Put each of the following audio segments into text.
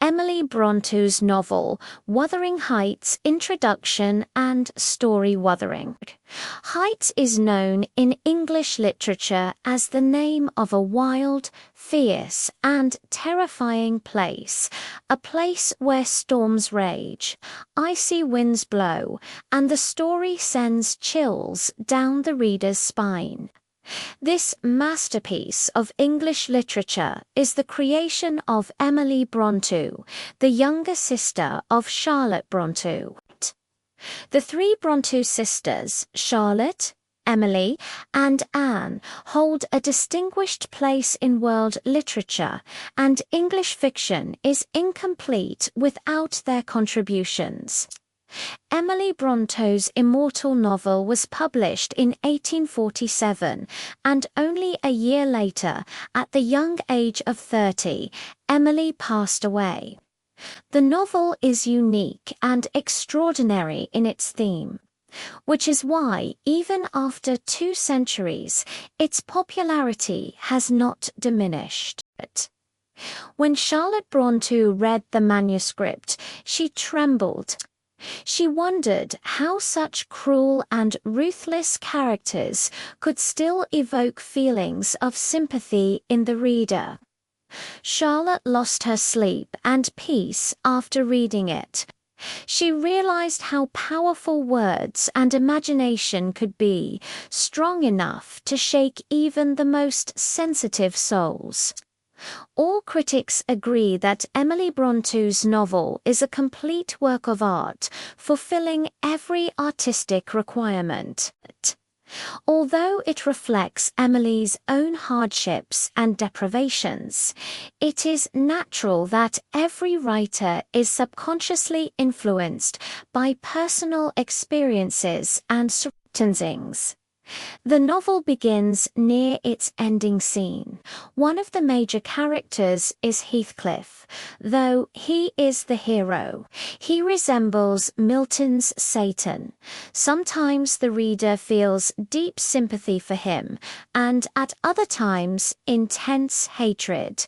Emily Bronte's novel Wuthering Heights Introduction and Story. Wuthering Heights is known in English literature as the name of a wild, fierce, and terrifying place, a place where storms rage, icy winds blow, and the story sends chills down the reader's spine. This masterpiece of English literature is the creation of Emily Brontë, the younger sister of Charlotte Brontë. The three Brontë sisters, Charlotte, Emily, and Anne, hold a distinguished place in world literature, and English fiction is incomplete without their contributions. Emily Bronte's immortal novel was published in 1847, and only a year later, at the young age of 30, Emily passed away. The novel is unique and extraordinary in its theme, which is why, even after 2 centuries, its popularity has not diminished. When Charlotte Brontë read the manuscript, she trembled. She wondered how such cruel and ruthless characters could still evoke feelings of sympathy in the reader. Charlotte lost her sleep and peace after reading it. She realized how powerful words and imagination could be, strong enough to shake even the most sensitive souls. All critics agree that Emily Bronte's novel is a complete work of art, fulfilling every artistic requirement. Although it reflects Emily's own hardships and deprivations, it is natural that every writer is subconsciously influenced by personal experiences and surroundings. The novel begins near its ending scene. One of the major characters is Heathcliff. Though he is the hero, he resembles Milton's Satan. Sometimes the reader feels deep sympathy for him, and at other times intense hatred.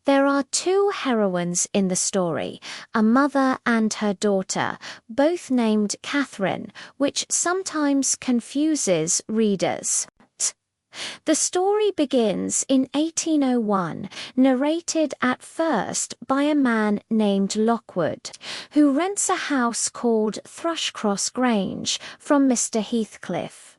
There are 2 heroines in the story, a mother and her daughter, both named Catherine, which sometimes confuses readers. The story begins in 1801, narrated at first by a man named Lockwood, who rents a house called Thrushcross Grange from Mr. Heathcliff.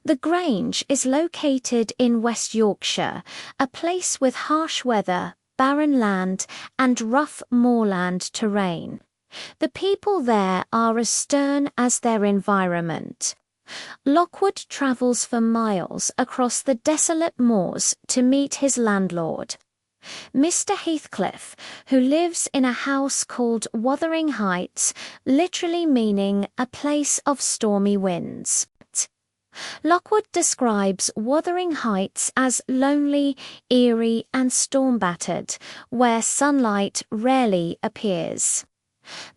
The Grange is located in West Yorkshire, a place with harsh weather, barren land, and rough moorland terrain. The people there are as stern as their environment. Lockwood travels for miles across the desolate moors to meet his landlord, Mr. Heathcliff, who lives in a house called Wuthering Heights, literally meaning a place of stormy winds. Lockwood describes Wuthering Heights as lonely, eerie, and storm-battered, where sunlight rarely appears.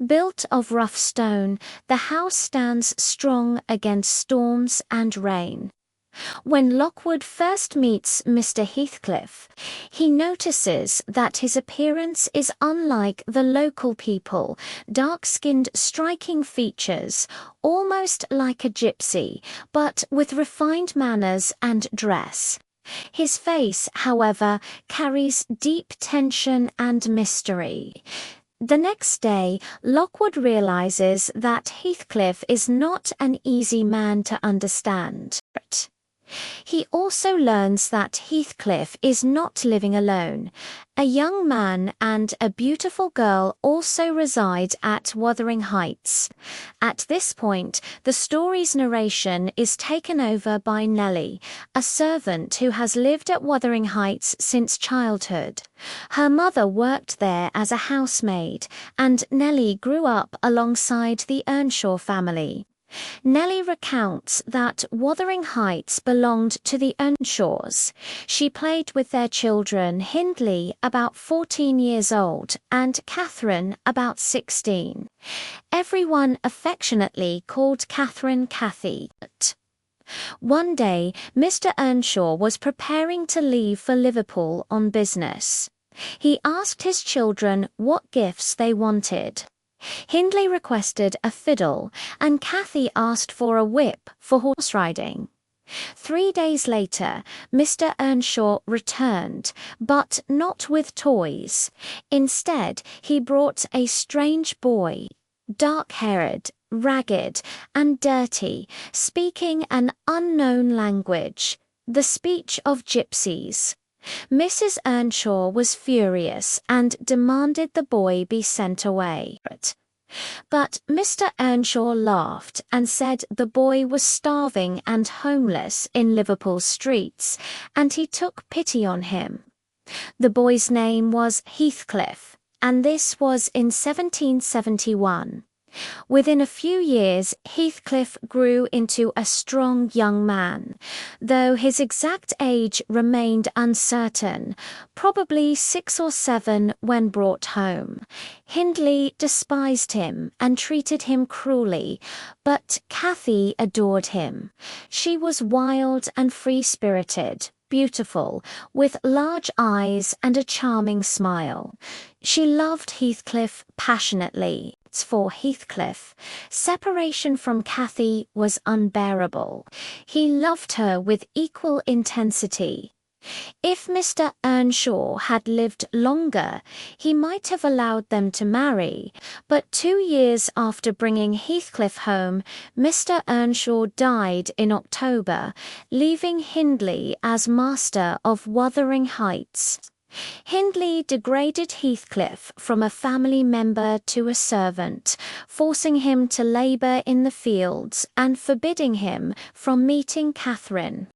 Built of rough stone, the house stands strong against storms and rain. When Lockwood first meets Mr. Heathcliff, he notices that his appearance is unlike the local people, dark-skinned, striking features, almost like a gypsy, but with refined manners and dress. His face, however, carries deep tension and mystery. The next day, Lockwood realizes that Heathcliff is not an easy man to understand. He also learns that Heathcliff is not living alone. A young man and a beautiful girl also reside at Wuthering Heights. At this point, the story's narration is taken over by Nelly, a servant who has lived at Wuthering Heights since childhood. Her mother worked there as a housemaid, and Nelly grew up alongside the Earnshaw family. Nelly recounts that Wuthering Heights belonged to the Earnshaws. She played with their children Hindley, about 14 years old, and Catherine, about 16. Everyone affectionately called Catherine Cathy. One day, Mr. Earnshaw was preparing to leave for Liverpool on business. He asked his children what gifts they wanted. Hindley requested a fiddle, and Cathy asked for a whip for horse riding. 3 days later, Mr. Earnshaw returned, but not with toys. Instead, he brought a strange boy, dark-haired, ragged, and dirty, speaking an unknown language, the speech of gypsies. Mrs. Earnshaw was furious and demanded the boy be sent away. But Mr. Earnshaw laughed and said the boy was starving and homeless in Liverpool streets, and he took pity on him. The boy's name was Heathcliff, and this was in 1771. Within a few years, Heathcliff grew into a strong young man, though his exact age remained uncertain, probably 6 or 7 when brought home. Hindley despised him and treated him cruelly, but Cathy adored him. She was wild and free-spirited, beautiful, with large eyes and a charming smile. She loved Heathcliff passionately. For Heathcliff, separation from Cathy was unbearable. He loved her with equal intensity. If Mr. Earnshaw had lived longer, he might have allowed them to marry, but 2 years after bringing Heathcliff home, Mr. Earnshaw died in October, leaving Hindley as master of Wuthering Heights. Hindley degraded Heathcliff from a family member to a servant, forcing him to labour in the fields and forbidding him from meeting Catherine.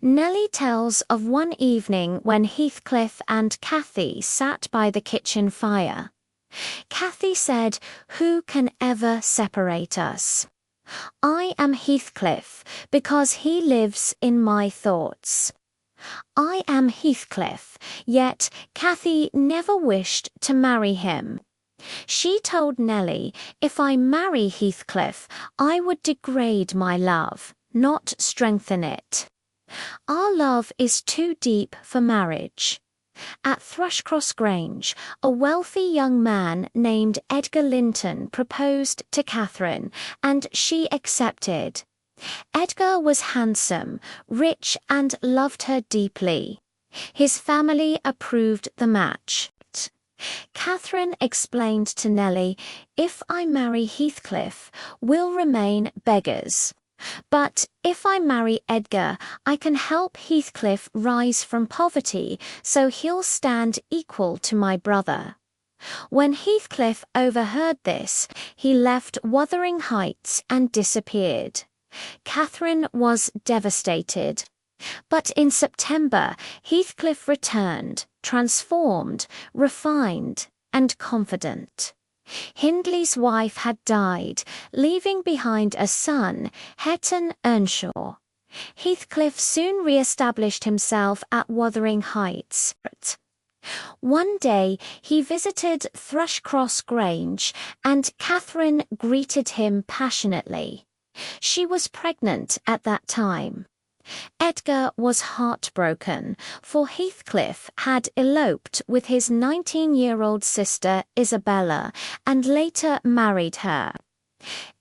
Nelly tells of one evening when Heathcliff and Cathy sat by the kitchen fire. Cathy said, "Who can ever separate us? I am Heathcliff because he lives in my thoughts. I am Heathcliff, yet Cathy never wished to marry him. She told Nelly, if I marry Heathcliff, I would degrade my love, not strengthen it. Our love is too deep for marriage." At Thrushcross Grange, a wealthy young man named Edgar Linton proposed to Catherine, and she accepted. Edgar was handsome, rich, and loved her deeply. His family approved the match. Catherine explained to Nelly, "If I marry Heathcliff, we'll remain beggars. But if I marry Edgar, I can help Heathcliff rise from poverty, so he'll stand equal to my brother." When Heathcliff overheard this, he left Wuthering Heights and disappeared. Catherine was devastated. But in September, Heathcliff returned, transformed, refined, and confident. Hindley's wife had died, leaving behind a son, Earnshaw. Heathcliff soon re-established himself at Wuthering Heights. One day he visited Thrushcross Grange, and Catherine greeted him passionately. She was pregnant at that time. Edgar was heartbroken, for Heathcliff had eloped with his 19-year-old sister Isabella and later married her.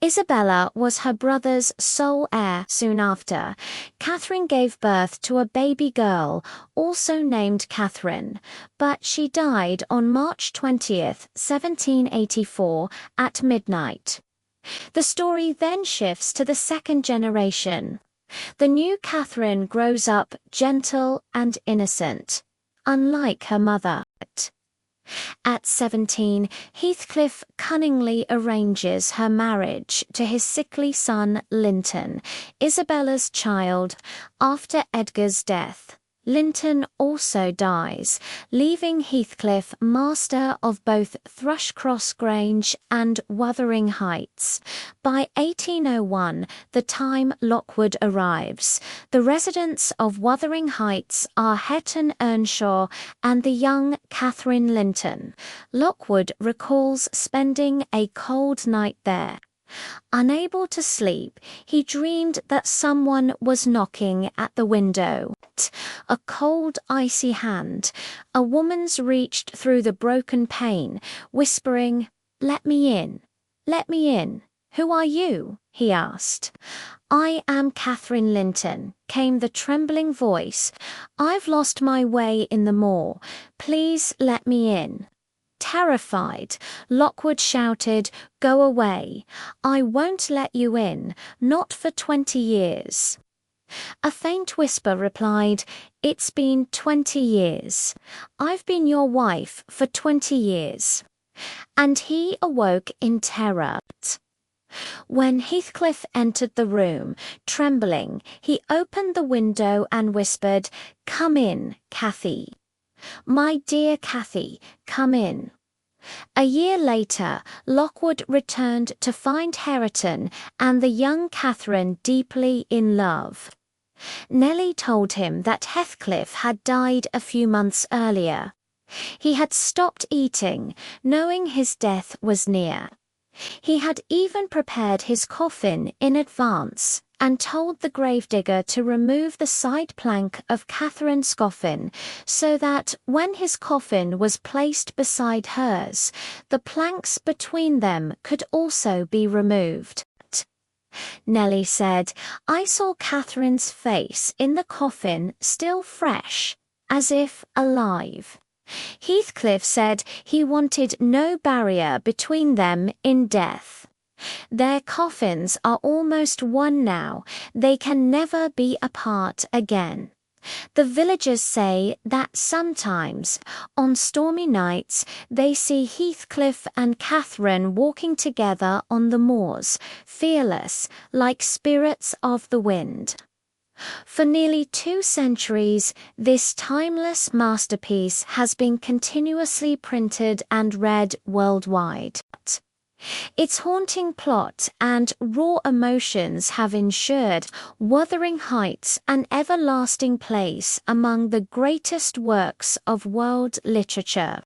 Isabella was her brother's sole heir. Soon after, Catherine gave birth to a baby girl, also named Catherine, but she died on March 20th, 1784, at midnight. The story then shifts to the second generation. The new Catherine grows up gentle and innocent, unlike her mother. At 17, Heathcliff cunningly arranges her marriage to his sickly son Linton, Isabella's child, after Edgar's death. Linton also dies, leaving Heathcliff master of both Thrushcross Grange and Wuthering Heights. By 1801, the time Lockwood arrives. The residents of Wuthering Heights are Earnshaw and the young Catherine Linton. Lockwood recalls spending a cold night there. Unable to sleep, he dreamed that someone was knocking at the window. A cold, icy hand, a woman's reached through the broken pane, whispering, "Let me in, let me in. Who are you?" he asked. "I am Catherine Linton," came the trembling voice. "I've lost my way in the moor. Please let me in." Terrified, Lockwood shouted, "Go away. I won't let you in, not for 20 years. A faint whisper replied, "It's been 20 years. I've been your wife for 20 years. And he awoke in terror. When Heathcliff entered the room, trembling, he opened the window and whispered, "Come in, Cathy. My dear Cathy, come in." A year later, Lockwood returned to find Hareton and the young Catherine deeply in love. Nelly told him that Heathcliff had died a few months earlier. He had stopped eating, knowing his death was near. He had even prepared his coffin in advance and told the gravedigger to remove the side plank of Catherine's coffin so that when his coffin was placed beside hers, the planks between them could also be removed. Nelly said, "I saw Catherine's face in the coffin still fresh, as if alive." Heathcliff said he wanted no barrier between them in death. Their coffins are almost one now. They can never be apart again. The villagers say that sometimes, on stormy nights, they see Heathcliff and Catherine walking together on the moors, fearless, like spirits of the wind. For nearly 2 centuries, this timeless masterpiece has been continuously printed and read worldwide. Its haunting plot and raw emotions have ensured Wuthering Heights an everlasting place among the greatest works of world literature.